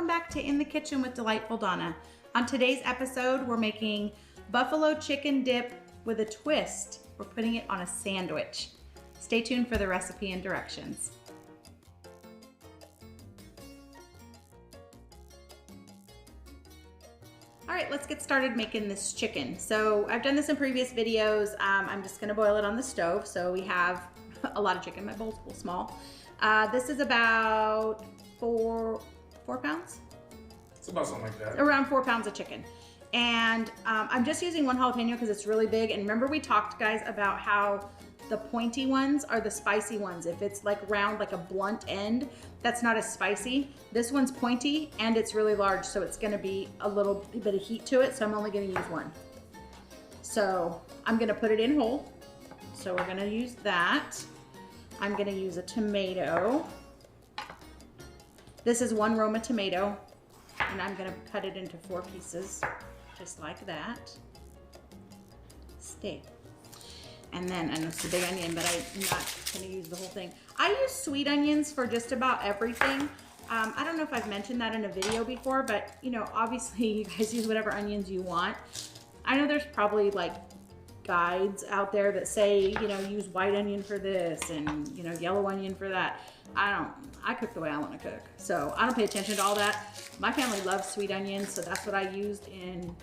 back to In the Kitchen with Delightful Donna. On today's episode, we're making buffalo chicken dip with a twist. We're putting it on a sandwich. Stay tuned for the recipe and directions. All right, let's get started making this chicken. So I've done this in previous videos. I'm just gonna boil it on the stove. So we have a lot of chicken. My bowl's a little small. This is about four pounds? It's about something like that. Around 4 pounds of chicken. And I'm just using one jalapeno because it's really big. And remember we talked, guys, about how the pointy ones are the spicy ones. If it's like round, like a blunt end, that's not as spicy. This one's pointy and it's really large, so it's gonna be a little bit of heat to it, so I'm only gonna use one. So I'm gonna put it in whole. So we're gonna use that. I'm gonna use a tomato. This is one Roma tomato, and I'm gonna cut it into 4 pieces, just like that. Stay. And then, I know it's a big onion, but I'm not gonna use the whole thing. I use sweet onions for just about everything. I don't know if I've mentioned that in a video before, but you know, obviously you guys use whatever onions you want. I know there's probably like guides out there that say, you know, use white onion for this and, you know, yellow onion for that. I cook the way I want to cook. So I don't pay attention to all that. My family loves sweet onions, so that's what I used in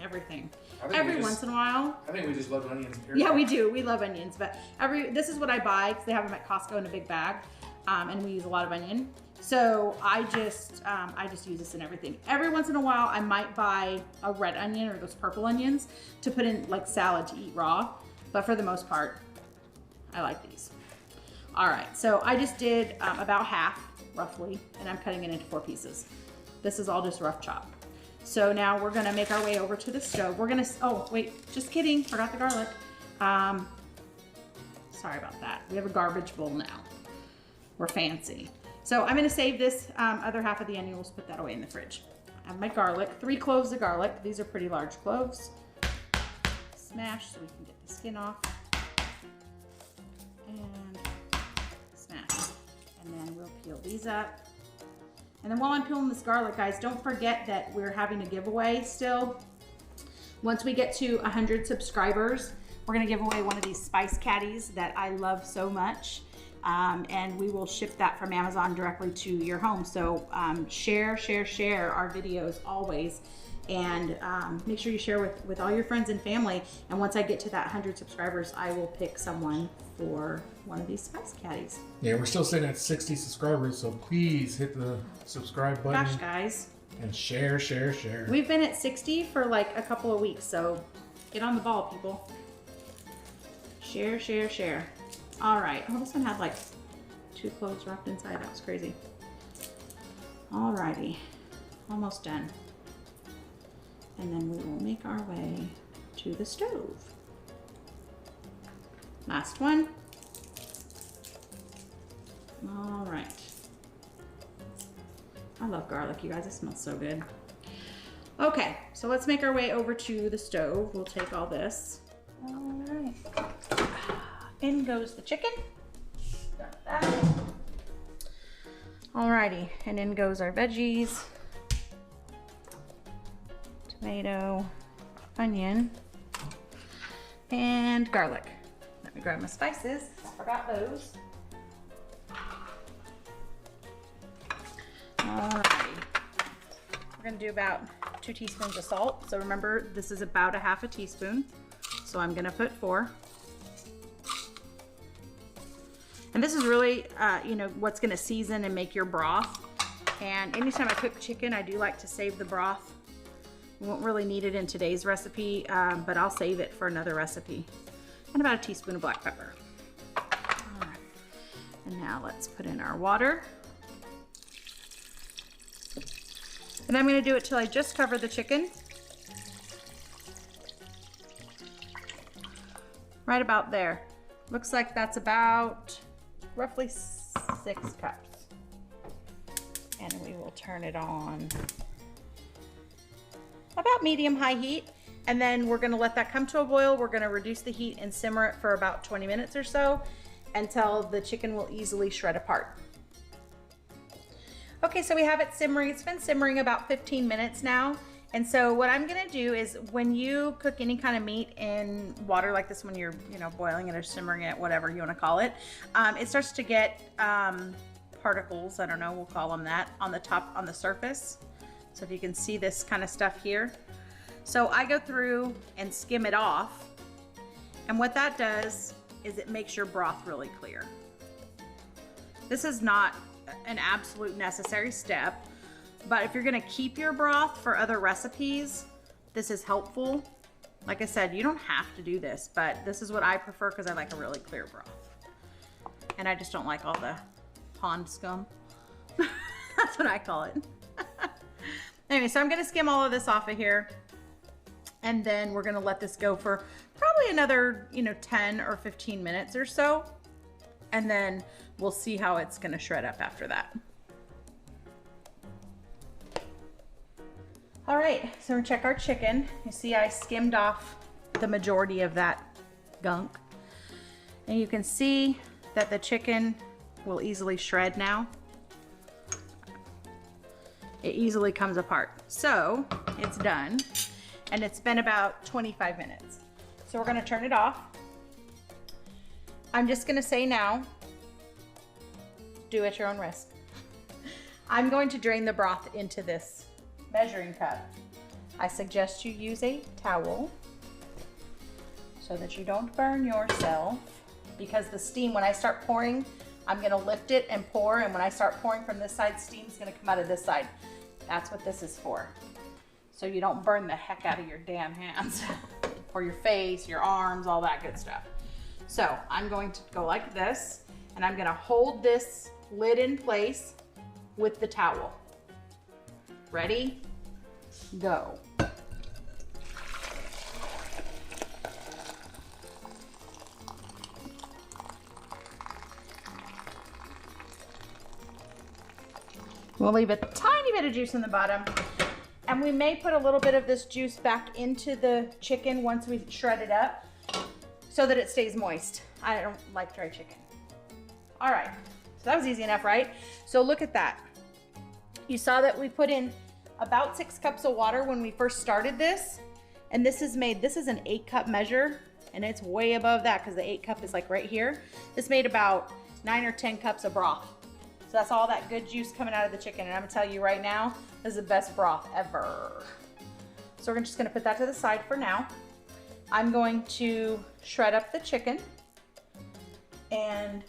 everything. Every once in a while. I think we just love onions, period. Yeah, we do. We love onions, but this is what I buy because they have them at Costco in a big bag, and we use a lot of onion. So I just use this in everything. Every once in a while, I might buy a red onion or those purple onions to put in like salad to eat raw. But for the most part, I like these. All right, so I just did about half, roughly, and I'm cutting it into 4 pieces. This is all just rough chop. So now we're gonna make our way over to the stove. We're gonna, oh wait, just kidding, forgot the garlic. Sorry about that. We have a garbage bowl now. We're fancy. So I'm gonna save this other half of the onion. We'll put that away in the fridge. I have my garlic, 3 cloves of garlic. These are pretty large cloves. Smash so we can get the skin off. And smash. And then we'll peel these up. And then while I'm peeling this garlic, guys, don't forget that we're having a giveaway still. Once we get to 100 subscribers, we're gonna give away one of these spice caddies that I love so much. And we will ship that from Amazon directly to your home. So share our videos always. And make sure you share with all your friends and family. And once I get to that 100 subscribers, I will pick someone for one of these spice caddies. Yeah, we're still sitting at 60 subscribers, so please hit the subscribe button. Gosh, guys. And share. We've been at 60 for like a couple of weeks, so get on the ball, people. Share. All right. Oh, this one had like 2 cloves wrapped inside. That was crazy. All righty. Almost done. And then we will make our way to the stove. Last one. All right. I love garlic, you guys. It smells so good. Okay, so let's make our way over to the stove. We'll take all this. All right. In goes the chicken. Got that. Alrighty, and in goes our veggies. Tomato, onion, and garlic. Let me grab my spices. I forgot those. Alrighty. We're gonna do about 2 teaspoons of salt. So remember, this is about a half a teaspoon. So I'm gonna put 4. And this is really, you know, what's gonna season and make your broth. And anytime I cook chicken, I do like to save the broth. We won't really need it in today's recipe, but I'll save it for another recipe. And about a teaspoon of black pepper. All right. And now let's put in our water. And I'm gonna do it till I just cover the chicken. Right about there. Looks like that's about roughly 6 cups. And we will turn it on about medium-high heat. And then we're gonna let that come to a boil. We're gonna reduce the heat and simmer it for about 20 minutes or so until the chicken will easily shred apart. Okay, so we have it simmering. It's been simmering about 15 minutes now. And so what I'm gonna do is when you cook any kind of meat in water like this, when you're, you know, boiling it or simmering it, whatever you wanna call it, it starts to get particles, I don't know, we'll call them that, on the top, on the surface. So if you can see this kind of stuff here. So I go through and skim it off. And what that does is it makes your broth really clear. This is not an absolute necessary step, but if you're gonna keep your broth for other recipes, this is helpful. Like I said, you don't have to do this, but this is what I prefer because I like a really clear broth. And I just don't like all the pond scum. That's what I call it. Anyway, so I'm gonna skim all of this off of here, and then we're gonna let this go for probably another, you know, 10 or 15 minutes or so. And then we'll see how it's gonna shred up after that. All right, so we're gonna check our chicken. You see I skimmed off the majority of that gunk. And you can see that the chicken will easily shred now. It easily comes apart. So it's done, and it's been about 25 minutes. So we're gonna turn it off. I'm just gonna say now, do at your own risk. I'm going to drain the broth into this measuring cup. I suggest you use a towel so that you don't burn yourself, because the steam, when I start pouring, I'm gonna lift it and pour, and when I start pouring from this side, steam's gonna come out of this side. That's what this is for. So you don't burn the heck out of your damn hands or your face, your arms, all that good stuff. So I'm going to go like this, and I'm gonna hold this lid in place with the towel. Ready? Go. We'll leave a tiny bit of juice in the bottom, and we may put a little bit of this juice back into the chicken once we shred it up so that it stays moist. I don't like dry chicken. All right, so that was easy enough, right? So look at that. You saw that we put in about 6 cups of water when we first started this, and this is an 8-cup measure, and it's way above that because the 8-cup is like right here. This made about 9 or 10 cups of broth. So that's all that good juice coming out of the chicken, and I'm gonna tell you right now, this is the best broth ever. So we're just gonna put that to the side for now. I'm going to shred up the chicken, and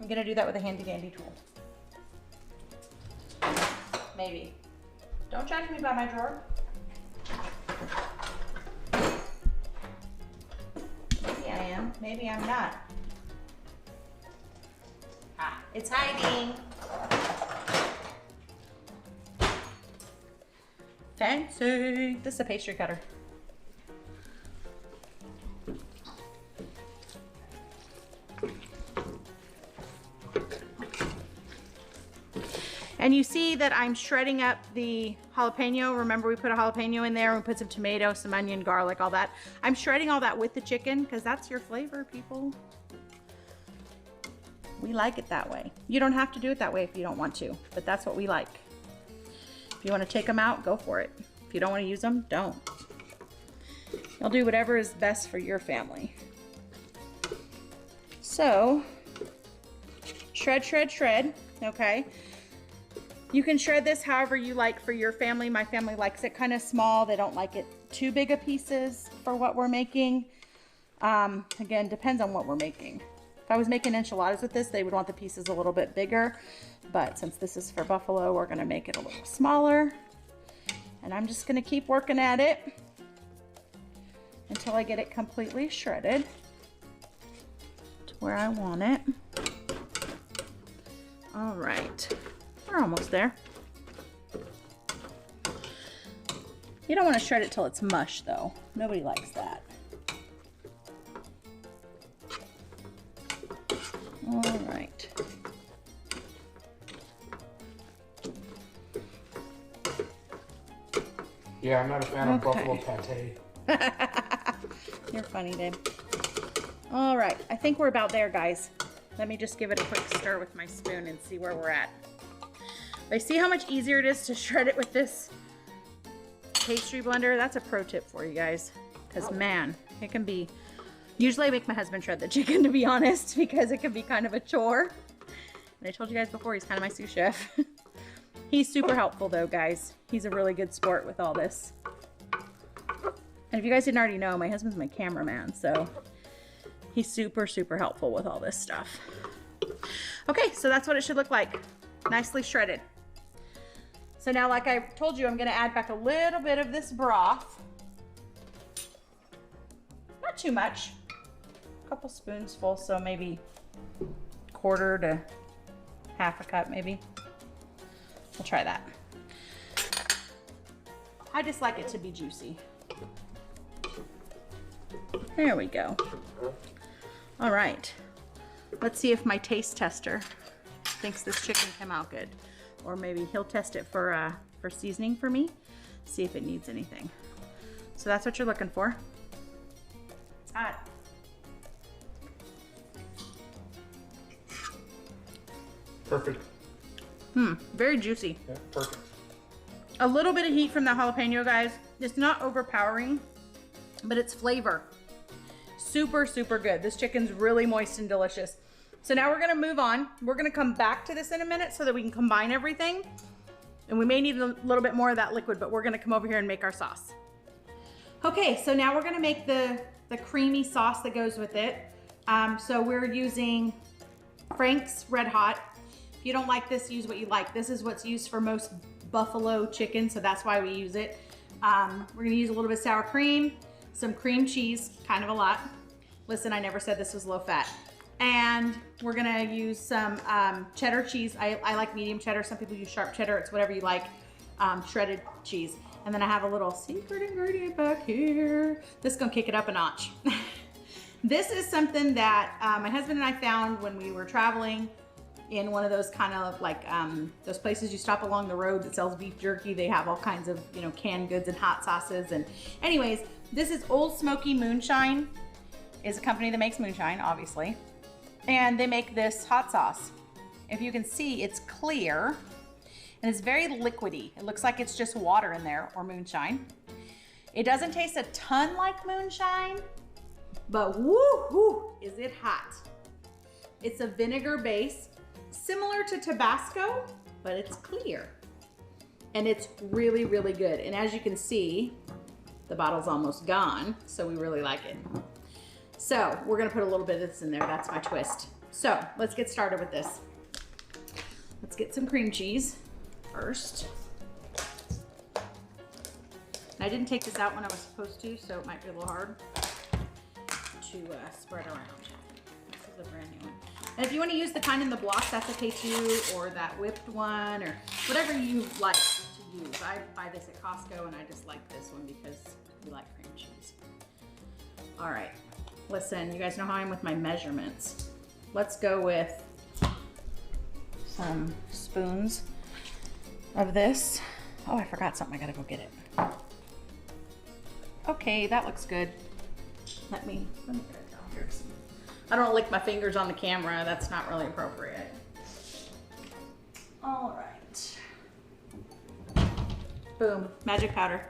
I'm gonna do that with a handy dandy tool. Maybe. Don't judge me by my drawer. Maybe I am, maybe I'm not. Ah, it's hiding. Fancy. This is a pastry cutter. And you see that I'm shredding up the jalapeno. Remember, we put a jalapeno in there, we put some tomato, some onion, garlic, all that. I'm shredding all that with the chicken because that's your flavor, people. We like it that way. You don't have to do it that way if you don't want to, but that's what we like. If you want to take them out, go for it. If you don't want to use them, don't. You'll do whatever is best for your family. So, shred, shred, shred, okay? You can shred this however you like for your family. My family likes it kind of small. They don't like it too big of pieces for what we're making. Again, depends on what we're making. If I was making enchiladas with this, they would want the pieces a little bit bigger. But since this is for buffalo, we're gonna make it a little smaller. And I'm just gonna keep working at it until I get it completely shredded to where I want it. All right. We're almost there. You don't want to shred it till it's mush though. Nobody likes that. All right. Yeah, I'm not a fan of buffalo pate. You're funny, babe. All right, I think we're about there, guys. Let me just give it a quick stir with my spoon and see where we're at. I see how much easier it is to shred it with this pastry blender. That's a pro tip for you guys, because man, it can be, usually I make my husband shred the chicken, to be honest, because it can be kind of a chore. And I told you guys before, he's kind of my sous chef. He's super helpful though, guys. He's a really good sport with all this. And if you guys didn't already know, my husband's my cameraman, so he's super, super helpful with all this stuff. Okay, so that's what it should look like. Nicely shredded. So now, like I told you, I'm gonna add back a little bit of this broth. Not too much. A couple spoonsful, so maybe quarter to half a cup maybe. We'll try that. I just like it to be juicy. There we go. All right. Let's see if my taste tester thinks this chicken came out good. Or maybe he'll test it for seasoning for me. See if it needs anything. So that's what you're looking for. It's hot. Perfect. Very juicy. Yeah, perfect. A little bit of heat from the jalapeno, guys. It's not overpowering, but it's flavor. Super, super good. This chicken's really moist and delicious. So now we're gonna move on. We're gonna come back to this in a minute so that we can combine everything. And we may need a little bit more of that liquid, but we're gonna come over here and make our sauce. Okay, so now we're gonna make the creamy sauce that goes with it. So we're using Frank's Red Hot. If you don't like this, use what you like. This is what's used for most buffalo chicken, so that's why we use it. We're gonna use a little bit of sour cream, some cream cheese, kind of a lot. Listen, I never said this was low fat. And we're gonna use some cheddar cheese. I like medium cheddar. Some people use sharp cheddar. It's whatever you like. Shredded cheese. And then I have a little secret ingredient back here. This is gonna kick it up a notch. This is something that my husband and I found when we were traveling in one of those kind of like those places you stop along the road that sells beef jerky. They have all kinds of, you know, canned goods and hot sauces. And anyways, this is Old Smokey Moonshine. Is a company that makes moonshine, obviously. And they make this hot sauce. If you can see, it's clear and it's very liquidy. It looks like it's just water in there, or moonshine. It doesn't taste a ton like moonshine, but woo, is it hot. It's a vinegar base, similar to Tabasco, but it's clear. And it's really, really good. And as you can see, the bottle's almost gone, so we really like it. So we're gonna put a little bit of this in there. That's my twist. So let's get started with this. Let's get some cream cheese first. I didn't take this out when I was supposed to, so it might be a little hard to spread around. This is a brand new one. And if you want to use the kind in the block, that's okay too, or that whipped one, or whatever you like to use. I buy this at Costco, and I just like this one because we like cream cheese. All right. Listen, you guys know how I am with my measurements. Let's go with some spoons of this. Oh, I forgot something. I gotta go get it. Okay, that looks good. Let me get it down here. I don't lick my fingers on the camera. That's not really appropriate. All right. Boom, magic powder.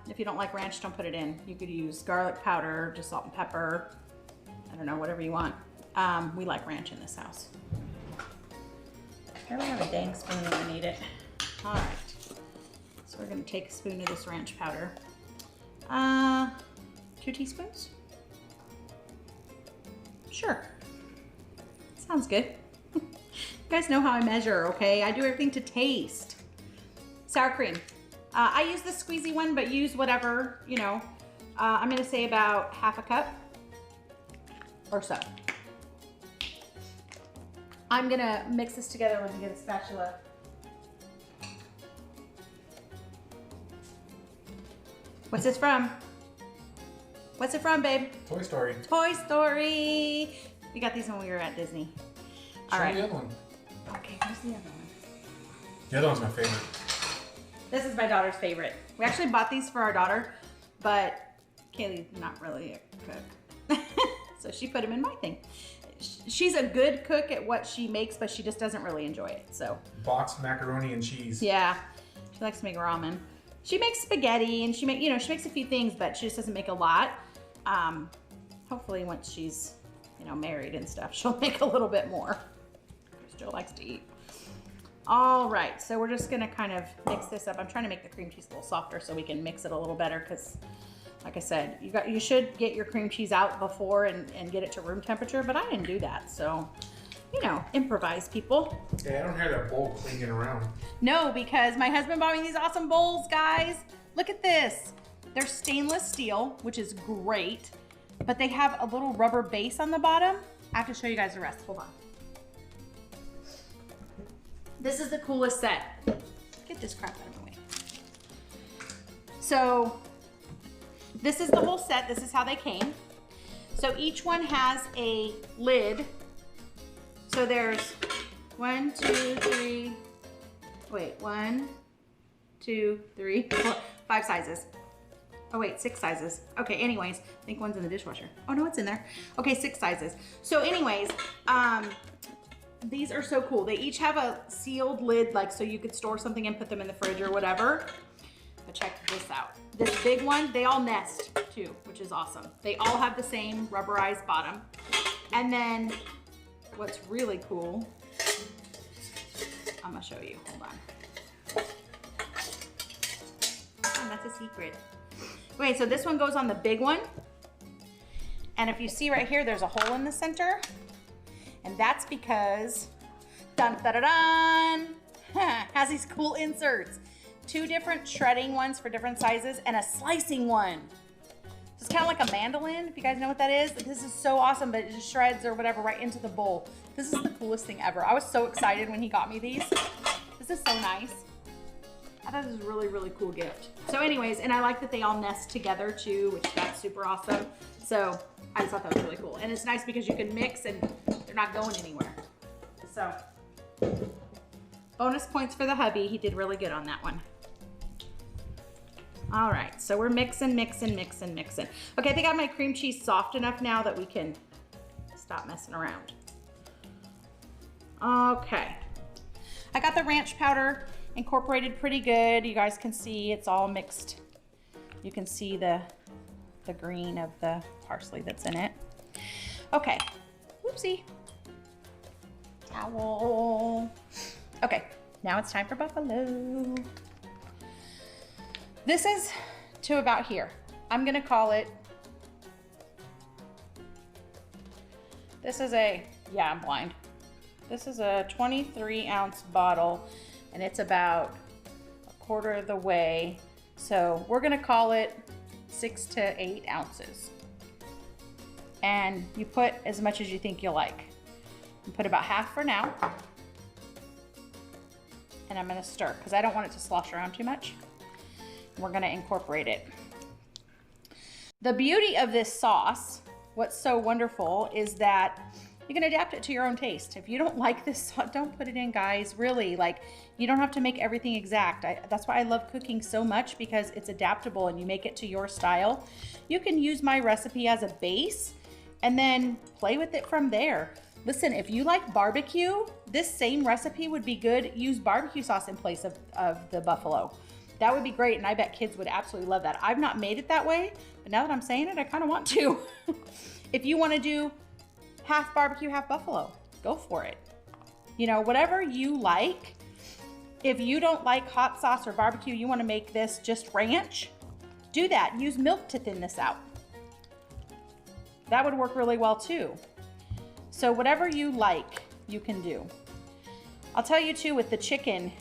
If you don't like ranch, don't put it in. You could use garlic powder, just salt and pepper. I don't know, whatever you want. We like ranch in this house. I don't have a dang spoon when I need it. All right. So we're gonna take a spoon of this ranch powder. 2 teaspoons? Sure. Sounds good. You guys know how I measure, okay? I do everything to taste. Sour cream. I use the squeezy one, but use whatever, you know. I'm gonna say about half a cup or so. I'm gonna mix this together when we get a spatula. What's this from? What's it from, babe? Toy Story. Toy Story. We got these when we were at Disney. All right. Show me the other one. Okay, where's the other one? The other one's my favorite. This is my daughter's favorite. We actually bought these for our daughter, but Kaylee's not really a cook. So she put them in my thing. she's a good cook at what she makes, but she just doesn't really enjoy it, so. Boxed macaroni and cheese. Yeah, she likes to make ramen. She makes spaghetti and she makes a few things, but she just doesn't make a lot. Hopefully once she's, married and stuff, she'll make a little bit more. She still likes to eat. All right, so we're just gonna kind of mix this up. I'm trying to make the cream cheese a little softer so we can mix it a little better because, like I said, you should get your cream cheese out before and get it to room temperature, but I didn't do that, so, improvise, people. Yeah, I don't have that bowl clinging around. No, because my husband bought me these awesome bowls, guys. Look at this. They're stainless steel, which is great, but they have a little rubber base on the bottom. I have to show you guys the rest. Hold on. This is the coolest set. Get this crap out of my way. So this is the whole set. This is how they came. So each one has a lid. So there's 1, 2, 3, wait, 1, 2, 3, 4, 5 sizes. Oh wait, 6 sizes. Okay, anyways, I think one's in the dishwasher. Oh no, it's in there. Okay, 6 sizes. So anyways, these are so cool. They each have a sealed lid, like so you could store something and put them in the fridge or whatever. But check this out. This big one, they all nest too, which is awesome. They all have the same rubberized bottom. And then what's really cool, I'm gonna show you, hold on. Oh, that's a secret. Wait, so this one goes on the big one. And if you see right here, there's a hole in the center. And that's because, dun da da dun, has these cool inserts. 2 different shredding ones for different sizes and a slicing one. So it's kind of like a mandolin, if you guys know what that is. This is so awesome, but it just shreds or whatever right into the bowl. This is the coolest thing ever. I was so excited when he got me these. This is so nice. I thought this was a really, really cool gift. So anyways, and I like that they all nest together too, which that's super awesome. So I just thought that was really cool. And it's nice because you can mix and they're not going anywhere. So bonus points for the hubby. He did really good on that one. All right, so we're mixing. Okay, I think I got my cream cheese soft enough now that we can stop messing around. Okay, I got the ranch powder incorporated pretty good. You guys can see it's all mixed. You can see the green of the parsley that's in it. Okay, whoopsie. Towel. Okay, now it's time for buffalo. This is to about here. I'm gonna call it, this is I'm blind. This is a 23-ounce bottle and it's about 1/4 of the way. So we're gonna call it 6 to 8 ounces. And you put as much as you think you'll like. You put about half for now. And I'm gonna stir because I don't want it to slosh around too much. We're gonna incorporate it. The beauty of this sauce, what's so wonderful, is that you can adapt it to your own taste. If you don't like this sauce, don't put it in, guys. Really, like, you don't have to make everything exact. That's why I love cooking so much, because it's adaptable and you make it to your style. You can use my recipe as a base and then play with it from there. Listen, if you like barbecue, this same recipe would be good. Use barbecue sauce in place of the buffalo. That would be great, and I bet kids would absolutely love that. I've not made it that way, but now that I'm saying it, I kind of want to. If you want to do half barbecue, half buffalo, go for it. You know, whatever you like. If you don't like hot sauce or barbecue, you want to make this just ranch, do that. Use milk to thin this out. That would work really well too. So whatever you like, you can do. I'll tell you too, with the chicken,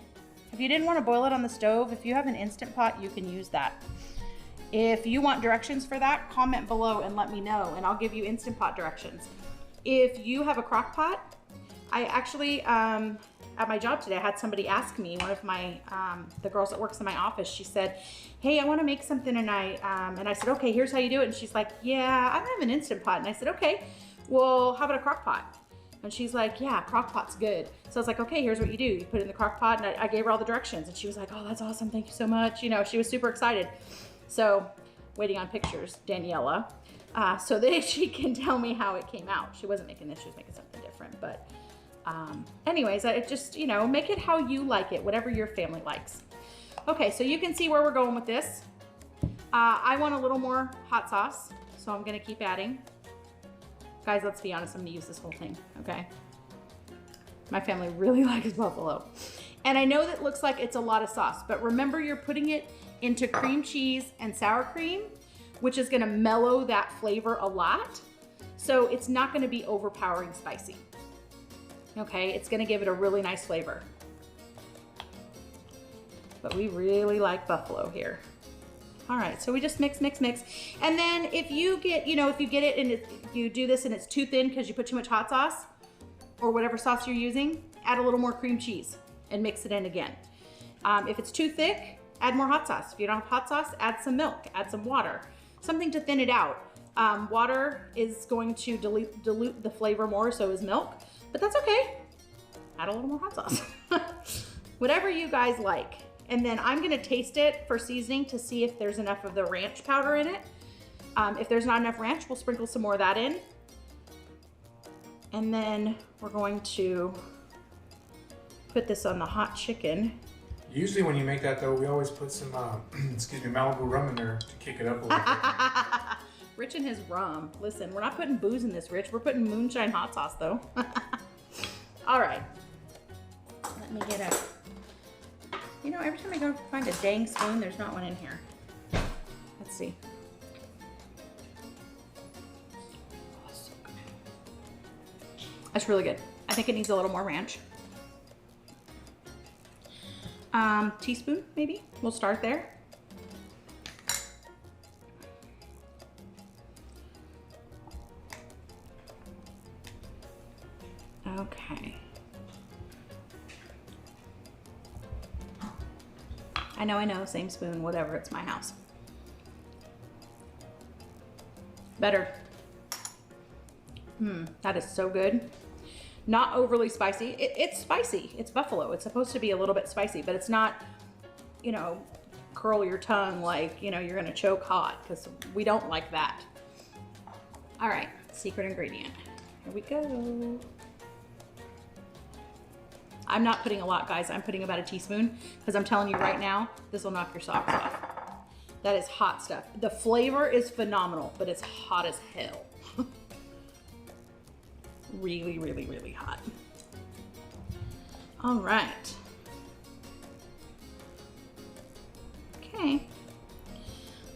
if you didn't want to boil it on the stove, if you have an Instant Pot, you can use that. If you want directions for that, comment below and let me know, and I'll give you Instant Pot directions. If you have a crock pot, I actually, at my job today, I had somebody ask me, one of my, the girls that works in my office, she said, hey, I want to make something, and I said, okay, here's how you do it. And she's like, yeah, I don't have an Instant Pot. And I said, okay, well, how about a crock pot? And she's like, yeah, crock pot's good. So I was like, okay, here's what you do. You put it in the crock pot, and I gave her all the directions. And she was like, oh, that's awesome. Thank you so much. You know, she was super excited. So waiting on pictures, Daniela. so that she can tell me how it came out. She wasn't making this, she was making something different. But anyways, I just, you know, make it how you like it, whatever your family likes. Okay, so you can see where we're going with this. I want a little more hot sauce, so I'm gonna keep adding. Guys, let's be honest, I'm gonna use this whole thing, okay? My family really likes buffalo. And I know that looks like it's a lot of sauce, but remember you're putting it into cream cheese and sour cream, which is gonna mellow that flavor a lot. So it's not gonna be overpowering spicy. Okay, it's gonna give it a really nice flavor. But we really like buffalo here. All right, so we just mix, mix, mix. And then if you get, you know, if you get it and you do this and it's too thin because you put too much hot sauce or whatever sauce you're using, add a little more cream cheese and mix it in again. If it's too thick, add more hot sauce. If you don't have hot sauce, add some milk, add some water, something to thin it out. Water is going to dilute the flavor more, so is milk, but that's okay. Add a little more hot sauce. Whatever you guys like. And then I'm gonna taste it for seasoning to see if there's enough of the ranch powder in it. If there's not enough ranch, we'll sprinkle some more of that in. And then we're going to put this on the hot chicken. Usually when you make that though, we always put some, Malibu rum in there to kick it up a little bit. Rich and his rum. Listen, we're not putting booze in this, Rich. We're putting Moonshine hot sauce though. All right. Let me get a, you know, every time I go find a dang spoon, there's not one in here. Let's see. Oh, so good. That's really good. I think it needs a little more ranch. Teaspoon, maybe. We'll start there. Okay. I know, same spoon, whatever, it's my house. Better. That is so good. Not overly spicy. It's spicy, it's buffalo. It's supposed to be a little bit spicy, but it's not, you know, curl your tongue like, you know, you're gonna choke hot, because we don't like that. All right, secret ingredient. Here we go. I'm not putting a lot, guys. I'm putting about a teaspoon because I'm telling you right now, this will knock your socks off. That is hot stuff. The flavor is phenomenal, but it's hot as hell. Really, really, really hot. All right. Okay.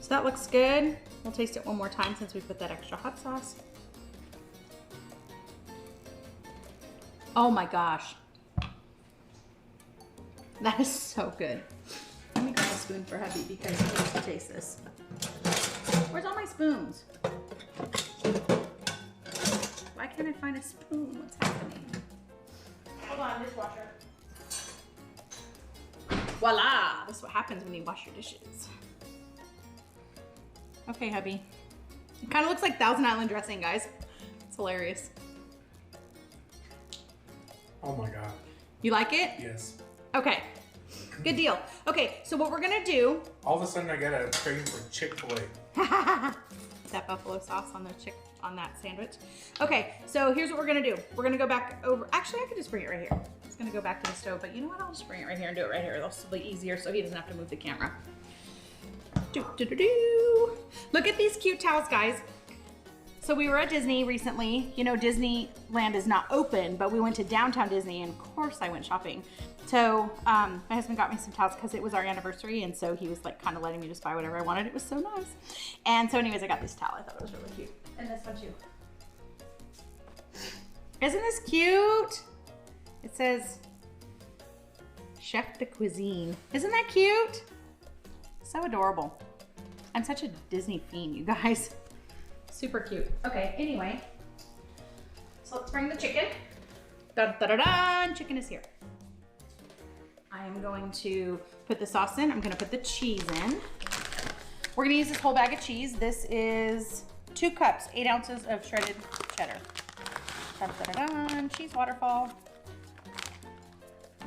So that looks good. We'll taste it one more time since we put that extra hot sauce. Oh my gosh. That is so good. Let me grab a spoon for hubby because he needs to taste this. Where's all my spoons? Why can't I find a spoon? What's happening? Hold on, dishwasher. Voila! That's what happens when you wash your dishes. Okay, hubby. It kind of looks like Thousand Island dressing, guys. It's hilarious. Oh my God. You like it? Yes. Okay, good deal. Okay, so what we're gonna do. All of a sudden I got a craving for Chick-fil-A. That buffalo sauce on that sandwich. Okay, so here's what we're gonna do. We're gonna go back over. Actually, I could just bring it right here. It's gonna go back to the stove, but you know what? I'll just bring it right here and do it right here. It'll be easier so he doesn't have to move the camera. Look at these cute towels, guys. So we were at Disney recently. You know, Disneyland is not open, but we went to downtown Disney, and of course I went shopping. So my husband got me some towels because it was our anniversary, and so he was like kind of letting me just buy whatever I wanted. It was so nice. And so anyways, I got this towel. I thought it was really cute. And this one too. Isn't this cute? It says Chef de Cuisine. Isn't that cute? So adorable. I'm such a Disney fiend, you guys. Super cute. Okay, anyway. So let's bring the chicken. Dun, dun, dun, dun. Chicken is here. I am going to put the sauce in. I'm gonna put the cheese in. We're gonna use this whole bag of cheese. This is 2 cups, 8 ounces of shredded cheddar. Dun, dun, dun, dun. Cheese waterfall.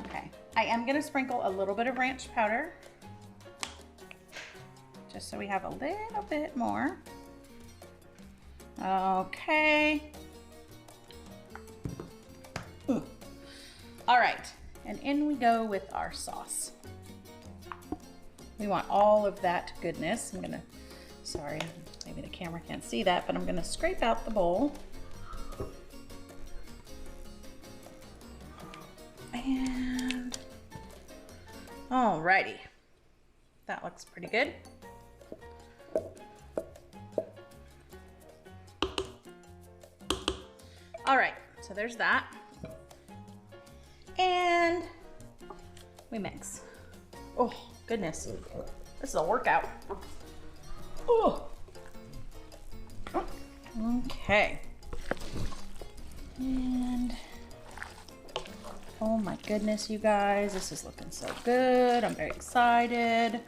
Okay, I am gonna sprinkle a little bit of ranch powder, just so we have a little bit more. Okay. Ooh. All right, and in we go with our sauce. We want all of that goodness. Sorry, maybe the camera can't see that, but I'm gonna scrape out the bowl. And, alrighty. That looks pretty good. All right, so there's that. And we mix. Oh, goodness. This is a workout. Oh. Okay. And, oh my goodness, you guys, this is looking so good. I'm very excited.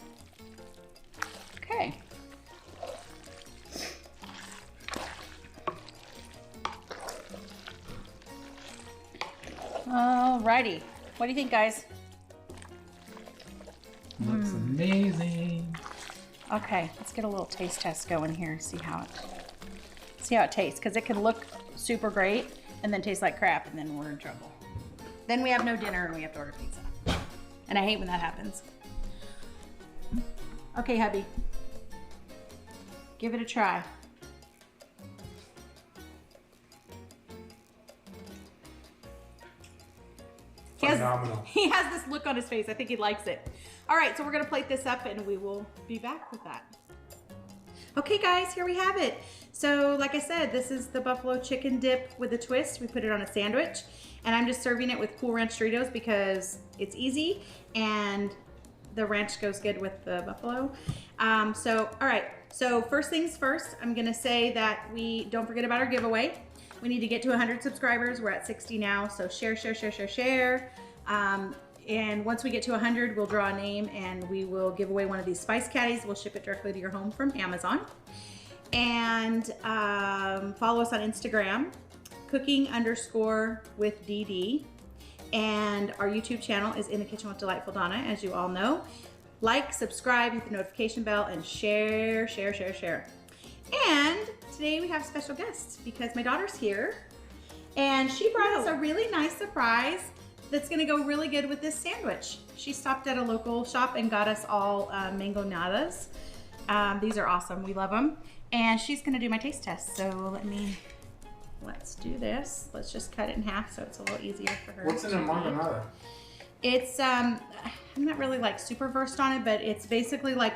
Okay. Alrighty. What do you think, guys? Looks amazing. Okay, let's get a little taste test going here. See how it tastes, because it can look super great and then taste like crap, and then we're in trouble. Then we have no dinner and we have to order pizza. And I hate when that happens. Okay, hubby. Give it a try. Phenomenal. He has this look on his face. I think he likes it. All right, so we're gonna plate this up and we will be back with that. Okay guys, here we have it. So like I said, this is the buffalo chicken dip with a twist. We put it on a sandwich, and I'm just serving it with Cool Ranch Doritos because it's easy and the ranch goes good with the buffalo. All right, so first things first, I'm gonna say that we don't forget about our giveaway. We need to get to 100 subscribers. We're at 60 now, so share. And once we get to 100, we'll draw a name and we will give away one of these Spice Caddies. We'll ship it directly to your home from Amazon. And follow us on Instagram, cooking_with DD. And our YouTube channel is In the Kitchen with Delightful Donna, as you all know. Like, subscribe, hit the notification bell, and share. And today we have special guests because my daughter's here. And she brought us a really nice surprise that's gonna go really good with this sandwich. She stopped at a local shop and got us all mango nadas. These are awesome, we love them. And she's gonna do my taste test. So let's do this. Let's just cut it in half so it's a little easier for her. What's in a mango nada? It's, I'm not really like super versed on it, but it's basically like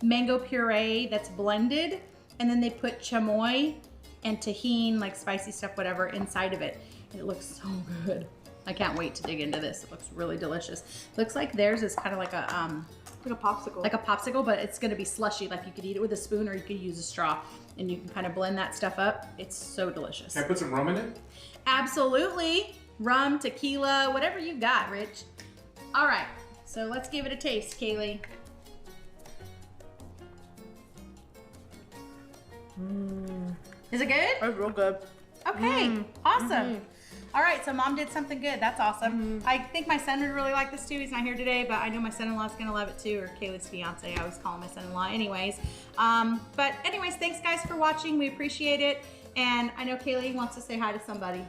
mango puree that's blended, and then they put chamoy and tahini, like spicy stuff, whatever, inside of it. And it looks so good. I can't wait to dig into this. It looks really delicious. Looks like theirs is kind of like a popsicle. Like a popsicle, but it's gonna be slushy. Like you could eat it with a spoon or you could use a straw, and you can kind of blend that stuff up. It's so delicious. Can I put some rum in it? Absolutely. Rum, tequila, whatever you got, Rich. All right, so let's give it a taste, Kaylee. Is it good? It's real good. Okay, awesome. All right, so mom did something good. That's awesome. I think my son would really like this too. He's not here today, but I know my son-in-law's gonna love it too, or Kaylee's fiance. I always call him my son-in-law anyways. But anyways, thanks guys for watching. We appreciate it. And I know Kaylee wants to say hi to somebody.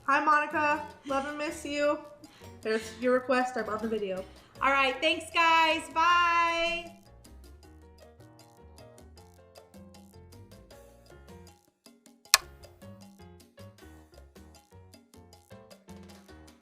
Hi, Monica. Love and miss you. There's your request. I'm on the video. All right, thanks guys. Bye.